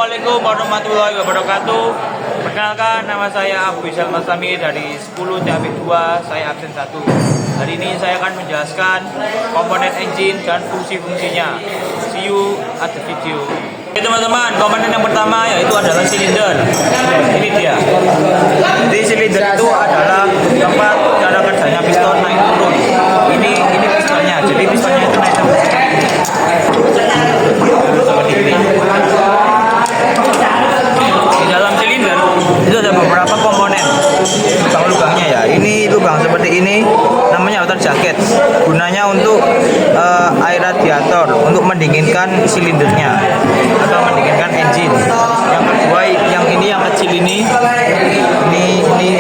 Assalamualaikum warahmatullahi wabarakatuh. Perkenalkan, nama saya Abu Isal Masami dari 10 TAP 2, saya absen 1. Hari ini saya akan menjelaskan komponen engine dan fungsi-fungsinya. See you at the video. Oke teman-teman, komponen yang pertama yaitu adalah silinder. Ini dia. Jadi silinder itu adalah tempat cara kerjanya piston naik turun. Ini pistonnya. Jadi pistonnya itu naik turun. Seperti ini. Di dalam silinder itu ada beberapa komponen lubang-lubangnya ya. Ini lubang seperti ini namanya outer jacket. Gunanya untuk air radiator untuk mendinginkan silindernya atau mendinginkan engine. Yang kedua yang ini yang kecil ini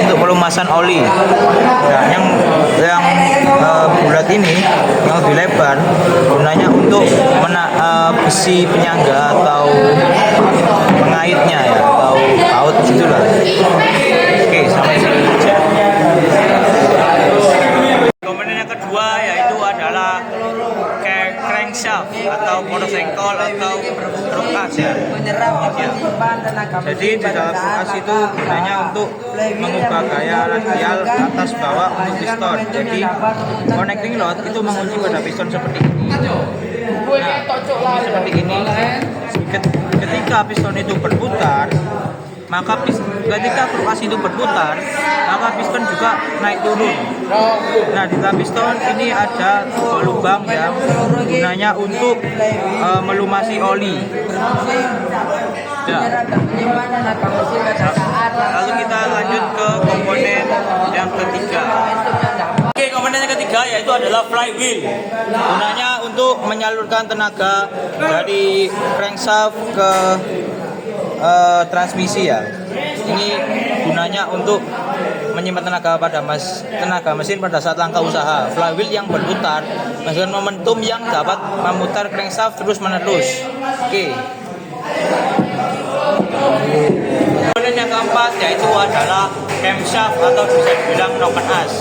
untuk pelumasan oli. Nah, yang bulat ini yang lebih lebar gunanya untuk besi penyangga atau pengaitnya ya, atau baut gitulah. Oke, sampai sini aja. Komponen yang kedua yaitu adalah crankshaft atau poros engkol atau trukas ya. Jadi di dalam trukas itu gunanya untuk mengubah gaya radial atas bawah untuk piston. Jadi connecting rod itu mengunci pada piston seperti ini. Nah, ini seperti ini. Ketika piston itu berputar, maka ketika trukas itu berputar, maka piston juga naik turun. Nah, di dalam piston ini ada lubang yang gunanya untuk melumasi oli. Ya. Lalu kita lanjut ke komponen yang ketiga. Oke, komponen yang ketiga yaitu adalah flywheel. Gunanya untuk menyalurkan tenaga dari crankshaft ke transmisi ya. Ini gunanya untuk menyimpan tenaga mesin pada saat langkah usaha. Flywheel yang berputar menghasilkan momentum yang dapat memutar crankshaft terus menerus. Oke. Komponen yang keempat yaitu adalah camshaft atau bisa dibilang noken as.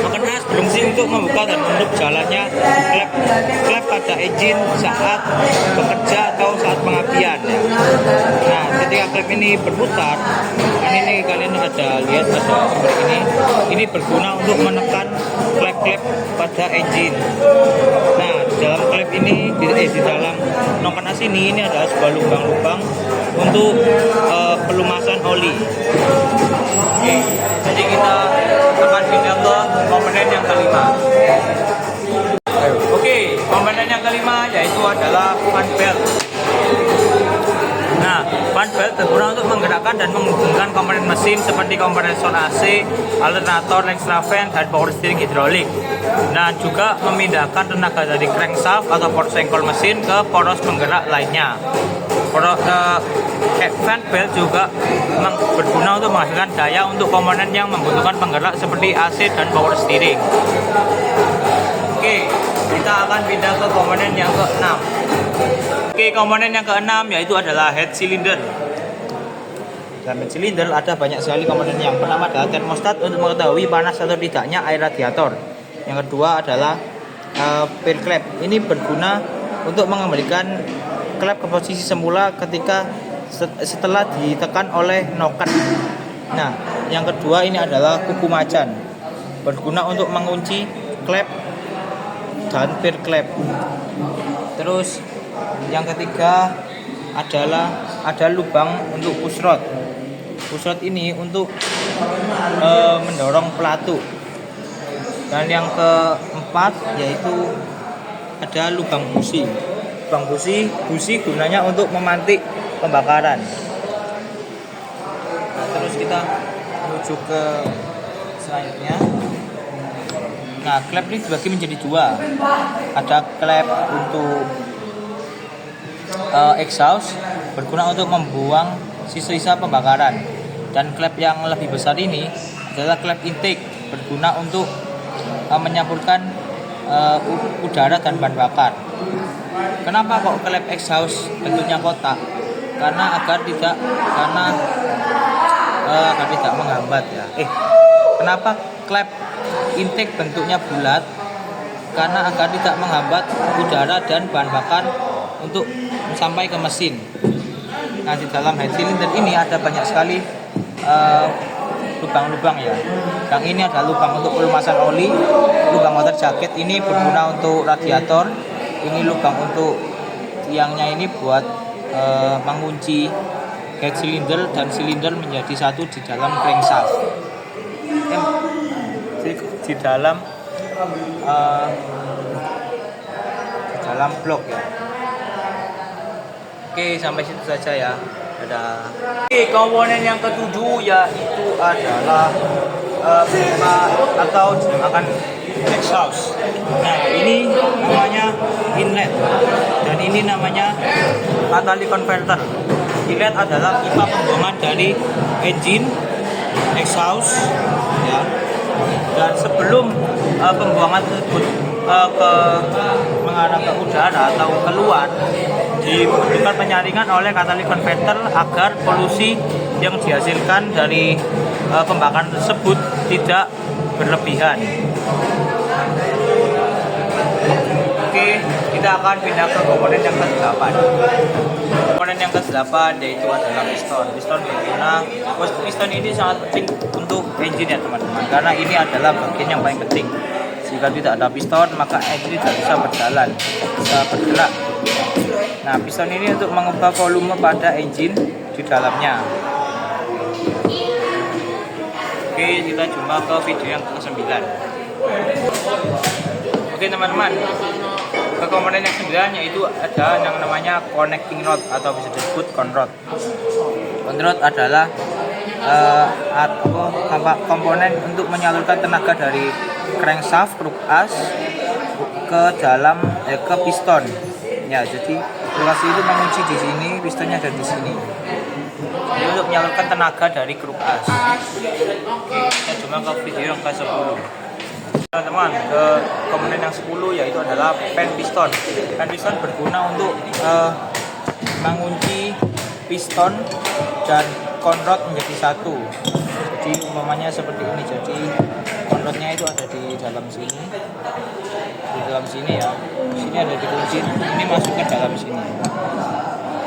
Noken as berfungsi untuk membuka dan menutup jalannya klep pada engine saat bekerja atau saat pengabdian ya. Nah, ketika klep ini berputar, ini kalian ada lihat ada seperti ini berguna untuk menekan klep-klep pada engine. Nah, di dalam klep ini di dalam noken as ini adalah sebuah lubang-lubang untuk pelumasan oli. Oke, jadi kita akan pindah ke komponen yang kelima. Oke, komponen yang kelima yaitu adalah fan belt. Nah, fan belt berguna untuk menggerakkan dan menghubungkan komponen mesin seperti kompresor AC, alternator, extra fan, dan power steering hidrolik. Nah, juga memindahkan tenaga dari crankshaft atau poros engkol mesin ke poros penggerak lainnya. Fan belt juga berguna untuk menghasilkan daya untuk komponen yang membutuhkan penggerak seperti AC dan power steering. Oke, kita akan pindah ke komponen yang ke-6. Oke, komponen yang ke-6 yaitu adalah head cylinder. Dalam head cylinder ada banyak sekali komponen. Yang pertama adalah termostat untuk mengetahui panas atau tidaknya air radiator. Yang kedua adalah peer clamp. Ini berguna untuk mengembalikan klep ke posisi semula ketika setelah ditekan oleh noken. Nah, yang kedua ini adalah kuku macan. Berguna untuk mengunci klep dan peer clamp. Terus yang ketiga adalah ada lubang untuk push rod. Push rod ini untuk mendorong pelatu. Dan yang keempat yaitu ada lubang busi. Lubang busi gunanya untuk memantik pembakaran. Nah, terus kita menuju ke selanjutnya. Nah, klep ini dibagi menjadi dua. Ada klep untuk exhaust berguna untuk membuang sisa-sisa pembakaran, dan klep yang lebih besar ini adalah klep intake berguna untuk menyampurkan udara dan bahan bakar. Kenapa kok klep exhaust bentuknya kotak? Karena agar tidak menghambat ya. Kenapa klep intake bentuknya bulat? Karena agar tidak menghambat udara dan bahan bakar untuk sampai ke mesin. Nah, di dalam head cylinder ini ada banyak sekali lubang-lubang ya. Yang ini ada lubang untuk pelumasan oli, lubang motor jaket ini berguna untuk radiator, ini lubang untuk tiangnya ini buat mengunci head cylinder dan silinder menjadi satu di dalam crankshaft. Di dalam blok ya. Oke, sampai situ saja ya. Dadah. Oke, komponen yang ketujuh yaitu adalah atau dinamakan exhaust. Nah, ini namanya inlet dan ini namanya catalytic converter. Inlet adalah pipa pembuangan dari engine exhaust ya. Dan sebelum pembuangan tersebut mengarah ke udara atau keluar, dibutuhkan penyaringan oleh catalytic converter agar polusi yang dihasilkan dari pembakaran tersebut tidak berlebihan. Oke, kita akan pindah ke komponen yang ke-8. Komponen yang ke-8 yaitu adalah piston. Piston ini sangat penting untuk engine ya teman-teman, karena ini adalah bagian yang paling penting. Jika tidak ada piston, maka engine tidak bisa berjalan, bisa bergerak. Nah, piston ini untuk mengubah volume pada engine di dalamnya. Oke, kita jumpa ke video yang ke-9. Oke teman-teman, ke komponen yang 9 yaitu ada yang namanya connecting rod atau bisa disebut conrod. Conrod adalah komponen untuk menyalurkan tenaga dari crankshaft kruk as ke dalam ke piston. Ya, jadi lokasi itu mengunci di sini, pistonnya ada di sini. Jadi untuk menyalurkan tenaga dari kruk as. Oke, kita coba ke video yang ke-10. Teman-teman, ke komponen yang 10 yaitu adalah pen piston. Pen piston berguna untuk mengunci piston dan conrod menjadi satu. Jadi umpamanya seperti ini. Jadi conrodnya itu ada di dalam sini. Di dalam sini ya. Sini ada dikunci. Ini masuk ke dalam sini.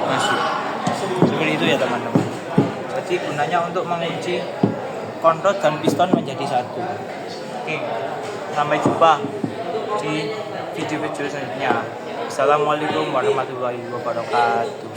Masuk. Seperti itu ya teman-teman. Jadi gunanya untuk mengunci conrod dan piston menjadi satu. Oke. Sampai jumpa di video-video selanjutnya. Assalamualaikum warahmatullahi wabarakatuh.